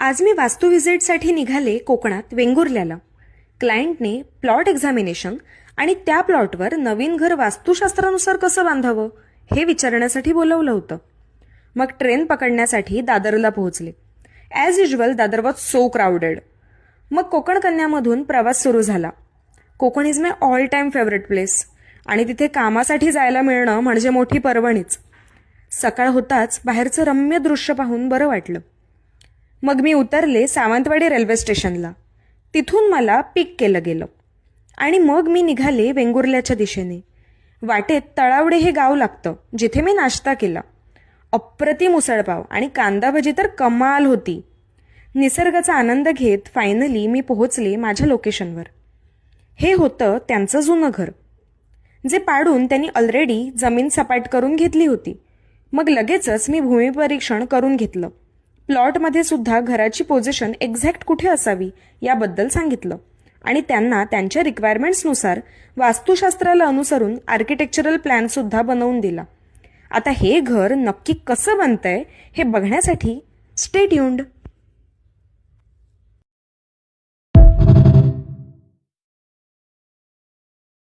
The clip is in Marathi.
आज मी वास्तू व्हिजिटसाठी निघाले कोकणात वेंगुर्ल्याला. क्लायंटने प्लॉट एक्झामिनेशन आणि त्या प्लॉटवर नवीन घर वास्तुशास्त्रानुसार कसं बांधावं हे विचारण्यासाठी बोलवलं होतं. मग ट्रेन पकडण्यासाठी दादरला पोहोचले. As usual Dadar was so crowded. मग कोकण कन्यामधून प्रवास सुरू झाला. Konkan is my all time favourite place आणि तिथे कामासाठी जायला मिळणं म्हणजे मोठी पर्वणीच. सकाळ होताच बाहेरचं रम्य दृश्य पाहून बरं वाटलं. मग मी उतरले सावंतवाडी रेल्वे स्टेशनला. तिथून मला पिक केलं गेलं आणि मग मी निघाले वेंगुर्ल्याच्या दिशेने. वाटेत तळावडे हे गाव लागतं जिथे मी नाश्ता केला. अप्रतिम उसळपाव आणि कांदा भजी तर कमाल होती. निसर्गाचा आनंद घेत फायनली मी पोहोचले माझ्या लोकेशनवर. हे होतं त्यांचं जुनं घर, जे पाडून त्यांनी ऑलरेडी जमीन सपाट करून घेतली होती. मग लगेचच मी भूमिपरीक्षण करून घेतलं. प्लॉटमध्ये सुद्धा घराची पोझिशन एक्झॅक्ट कुठे असावी याबद्दल सांगितलं आणि त्यांना त्यांच्या रिक्वायरमेंट्सनुसार वास्तुशास्त्राला अनुसरून आर्किटेक्चरल प्लॅन सुद्धा बनवून दिला. आता हे घर नक्की कसं बनतंय हे बघण्यासाठी स्टे ट्यून्ड.